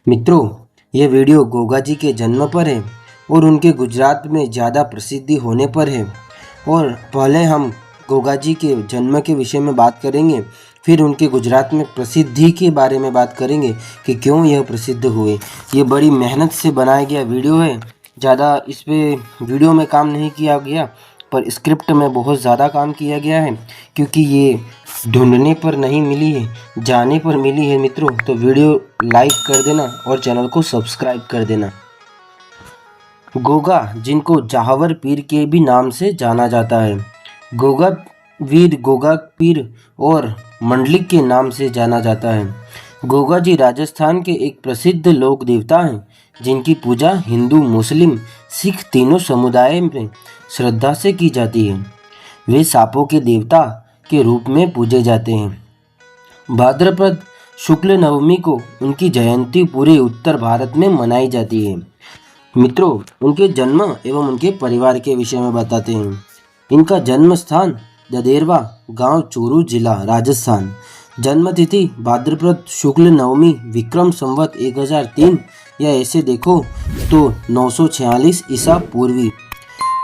मित्रों, ये वीडियो गोगा जी के जन्म पर है और उनके गुजरात में ज़्यादा प्रसिद्धि होने पर है। और पहले हम गोगा जी के जन्म के विषय में बात करेंगे, फिर उनके गुजरात में प्रसिद्धि के बारे में बात करेंगे कि क्यों यह प्रसिद्ध हुए। ये बड़ी मेहनत से बनाया गया वीडियो है, ज़्यादा इस पे वीडियो में काम नहीं किया गया, पर स्क्रिप्ट में बहुत ज़्यादा काम किया गया है क्योंकि ये ढूंढने पर नहीं मिली है, जाने पर मिली है। मित्रों, तो वीडियो लाइक कर देना और चैनल को सब्सक्राइब कर देना। गोगा, जिनको जाहवर पीर के भी नाम से जाना जाता है, गोगा वीर, गोगा पीर और मंडलिक के नाम से जाना जाता है। गोगा जी राजस्थान के एक प्रसिद्ध लोक देवता हैं जिनकी पूजा हिंदू, मुस्लिम, सिख तीनों समुदाय में श्रद्धा से की जाती है। वे सांपों के देवता के रूप में पूजे जाते हैं। भाद्रपद शुक्ल नवमी को उनकी जयंती पूरे उत्तर भारत में मनाई जाती है। मित्रों, उनके जन्म एवं उनके परिवार के विषय में बताते हैं। इनका जन्म स्थान ददेरवा गांव, चूरू जिला, राजस्थान। जन्म तिथि भाद्रपद शुक्ल नवमी, विक्रम संवत 1003 या ऐसे देखो तो 946 ईसा पूर्वी।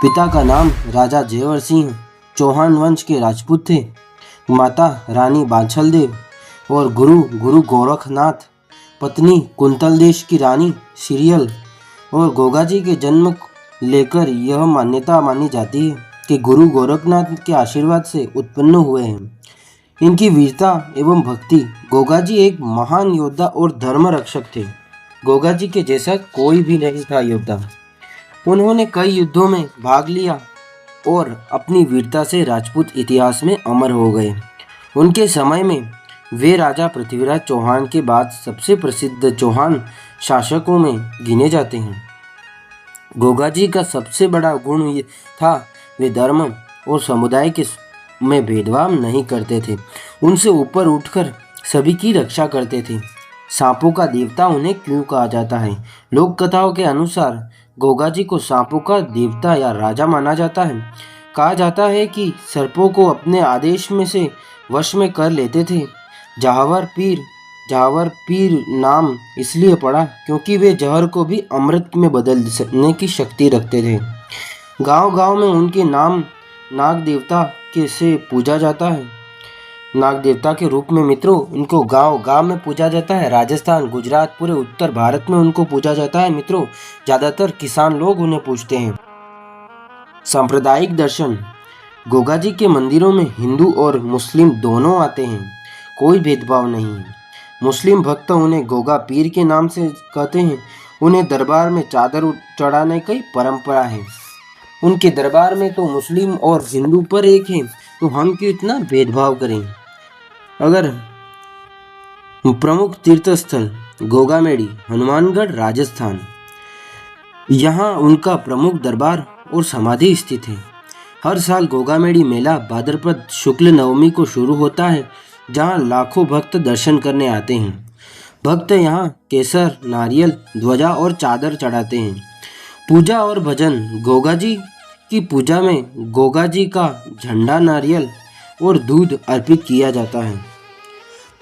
पिता का नाम राजा जयवर सिंह चौहान वंश के राजपूत थे। माता रानी बाछल देव और गुरु गोरखनाथ, पत्नी कुंतल देश की रानी सीरियल। और गोगा जी के जन्म लेकर यह मान्यता मानी जाती है कि गुरु गोरखनाथ के आशीर्वाद से उत्पन्न हुए हैं। इनकी वीरता एवं भक्ति, गोगा जी एक महान योद्धा और धर्म रक्षक थे। गोगा जी के जैसा कोई भी नहीं था योद्धा। उन्होंने कई युद्धों में भाग लिया और अपनी वीरता से राजपूत इतिहास में अमर हो गए। उनके समय में वे राजा पृथ्वीराज चौहान के बाद सबसे प्रसिद्ध चौहान शासकों में गिने जाते हैं। गोगा जी का सबसे बड़ा गुण ये था, वे धर्म और समुदाय के में भेदभाव नहीं करते थे। उनसे ऊपर उठकर सभी की रक्षा करते थे। सांपों का देवता उन्हें क्यों कहा जाता है? लोक कथाओं के अनुसार गोगा जी को सांपों का देवता या राजा माना जाता है। कहा जाता है कि सर्पों को अपने आदेश में से वश में कर लेते थे। जाहवर पीर नाम इसलिए पड़ा क्योंकि वे जहर को भी अमृत में बदलने की शक्ति रखते थे। गांव-गांव में उनके नाम नाग देवता के से पूजा जाता है। नाग देवता के रूप में मित्रों उनको गांव-गांव में पूजा जाता है। राजस्थान, गुजरात, पूरे उत्तर भारत में उनको पूजा जाता है। मित्रों, ज़्यादातर किसान लोग उन्हें पूजते हैं। सांप्रदायिक दर्शन, गोगा जी के मंदिरों में हिंदू और मुस्लिम दोनों आते हैं, कोई भेदभाव नहीं है। मुस्लिम भक्त उन्हें गोगा पीर के नाम से कहते हैं। उन्हें दरबार में चादर चढ़ाने की परंपरा है। उनके दरबार में तो मुस्लिम और हिंदू पर एक है, तो हम क्यों इतना भेदभाव करें? अगर प्रमुख तीर्थ स्थल गोगामेड़ी, हनुमानगढ़, राजस्थान, यहाँ उनका प्रमुख दरबार और समाधि स्थित है। हर साल गोगामेड़ी मेला भाद्रपद शुक्ल नवमी को शुरू होता है, जहाँ लाखों भक्त दर्शन करने आते हैं। भक्त यहाँ केसर, नारियल, ध्वजा और चादर चढ़ाते हैं। पूजा और भजन, गोगा जी की पूजा में गोगा जी का झंडा, नारियल और दूध अर्पित किया जाता है।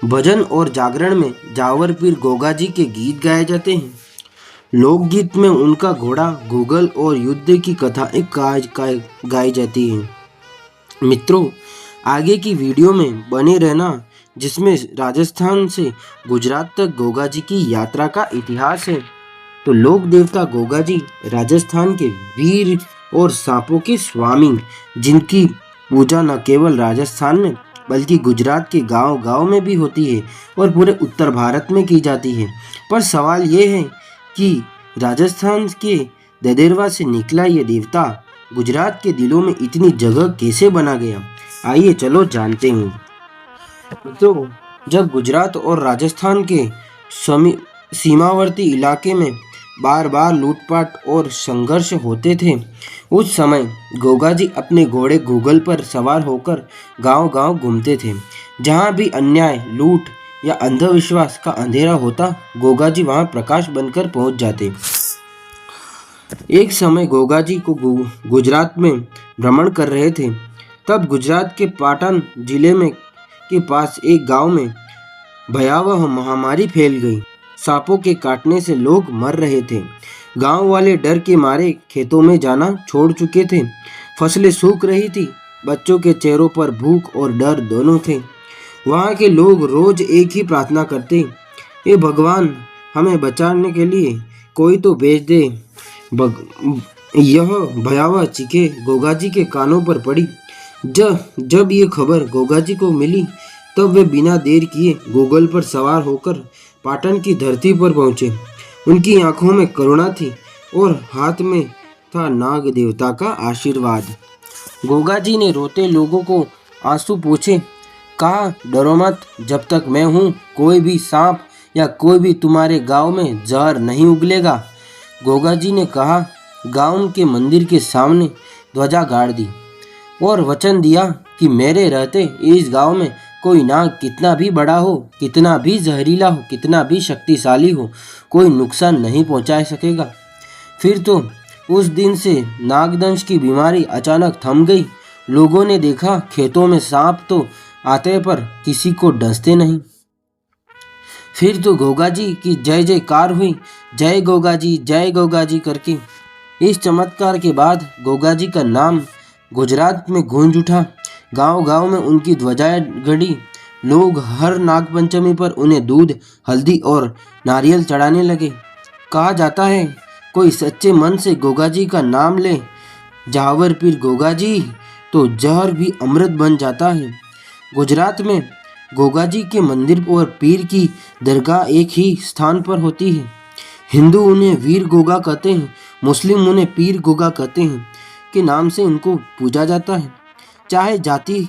भजन और जागरण में जावर पीर गोगा जी के गीत गाए जाते हैं। लोकगीत में उनका घोड़ा गूगल और युद्ध की कथाएं गाई जाती हैं। मित्रों, आगे की वीडियो में बने रहना, जिसमें राजस्थान से गुजरात तक गोगा जी की यात्रा का इतिहास है। तो लोक देवता गोगा जी राजस्थान के वीर और सांपों के स्वामी, जिनकी पूजा न केवल राजस्थान में बल्कि गुजरात के गांव-गांव में भी होती है और पूरे उत्तर भारत में की जाती है। पर सवाल ये है कि राजस्थान के ददेरवा से निकला ये देवता गुजरात के दिलों में इतनी जगह कैसे बना गया? आइए चलो जानते हैं। तो जब गुजरात और राजस्थान के सीमावर्ती इलाके में बार बार लूटपाट और संघर्ष होते थे, उस समय गोगा जी अपने घोड़े गूगल पर सवार होकर गांव-गांव घूमते थे। जहां भी अन्याय, लूट या अंधविश्वास का अंधेरा होता, गोगा जी वहां प्रकाश बनकर पहुंच जाते। एक समय गोगा जी को गुजरात में भ्रमण कर रहे थे, तब गुजरात के पाटन जिले में के पास एक गांव में भयावह महामारी फैल गई। सांपों के काटने से लोग मर रहे थे। गांव वाले डर के मारे खेतों में जाना छोड़ चुके थे। फसलें सूख रही थी। बच्चों के चेहरों पर भूख और डर दोनों थे। वहाँ के लोग रोज एक ही प्रार्थना करते, हे भगवान, हमें बचाने के लिए कोई तो भेज दे। यह भयावह चीखें गोगाजी के कानों पर पड़ी। जब ये खबर गोगाजी को मिली तब वे बिना देर किए गूगल पर सवार होकर पाटन की धरती पर पहुंचे। उनकी आंखों में करुणा थी और हाथ में था नाग देवता का आशीर्वाद। गोगाजी ने रोते लोगों को आंसू पोंछे कहा, डरो मत, जब तक मैं हूँ कोई भी सांप या कोई भी तुम्हारे गांव में जहर नहीं उगलेगा। गोगाजी ने कहा, गांव के मंदिर के सामने ध्वजा गाड़ दी और वचन दिया कि मेरे रहते इस गांव में कोई नाग कितना भी बड़ा हो, कितना भी जहरीला हो, कितना भी शक्तिशाली हो, कोई नुकसान नहीं पहुंचा सकेगा। फिर तो उस दिन से नागदंश की बीमारी अचानक थम गई। लोगों ने देखा खेतों में सांप तो आते पर किसी को डसते नहीं। फिर तो गोगाजी की जय जयकार हुई, जय गोगाजी करके। इस चमत्कार के बाद गोगाजी का नाम गुजरात में गूंज उठा। गांव गांव में उनकी ध्वजाएं गड़ी। लोग हर नागपंचमी पर उन्हें दूध, हल्दी और नारियल चढ़ाने लगे। कहा जाता है, कोई सच्चे मन से गोगाजी का नाम ले, जावर पीर गोगाजी, तो जहर भी अमृत बन जाता है। गुजरात में गोगाजी के मंदिर और पीर की दरगाह एक ही स्थान पर होती है। हिंदू उन्हें वीर गोगा कहते हैं, मुस्लिम उन्हें पीर गोगा कहते हैं के नाम से उनको पूजा जाता है। चाहे जाति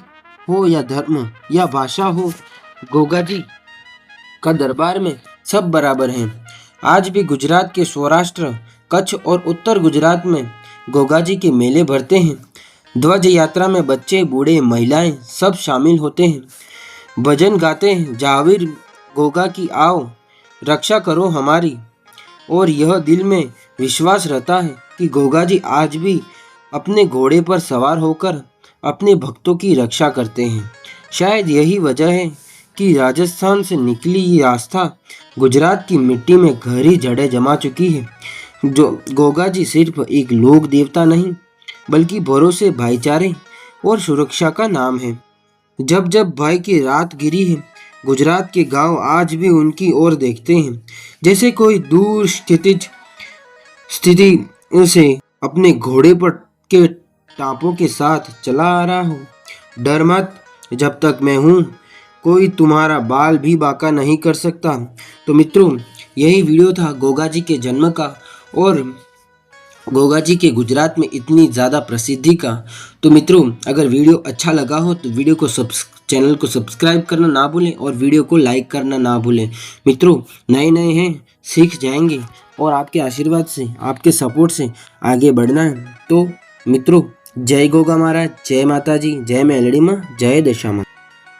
हो या धर्म या भाषा हो, गोगाजी का दरबार में सब बराबर हैं। आज भी गुजरात के सौराष्ट्र, कच्छ और उत्तर गुजरात में गोगाजी के मेले भरते हैं। ध्वज यात्रा में बच्चे, बूढ़े, महिलाएं सब शामिल होते हैं। भजन गाते हैं, जावीर गोगा की आओ रक्षा करो हमारी। और यह दिल में विश्वास रहता है कि गोगाजी आज भी अपने घोड़े पर सवार होकर अपने भक्तों की रक्षा करते हैं। शायद यही वजह है कि राजस्थान से निकली ये आस्था गुजरात की मिट्टी में गहरी जड़ें जमा चुकी है। जो गोगाजी सिर्फ एक लोक देवता नहीं, बल्कि भरोसे, भाईचारे और सुरक्षा का नाम है। जब जब भाई की रात गिरी है, गुजरात के गांव आज भी उनकी ओर देखते हैं, जैसे कोई दूर स्थिति उसे अपने घोड़े पर के टापों के साथ चला आ रहा हो। डर मत, जब तक मैं हूँ कोई तुम्हारा बाल भी बांका नहीं कर सकता। तो मित्रों, यही वीडियो था गोगाजी के जन्म का और गोगाजी के गुजरात में इतनी ज़्यादा प्रसिद्धि का। तो मित्रों, अगर वीडियो अच्छा लगा हो तो वीडियो को चैनल को सब्सक्राइब करना ना भूलें और वीडियो को लाइक करना ना भूलें। मित्रों, नए नए हैं, सीख जाएंगे और आपके आशीर्वाद से, आपके सपोर्ट से आगे बढ़ना है। तो मित्रों, जय गोगा महाराज, जय माता जी, जय मेलड़ी माँ, जय दशा माँ।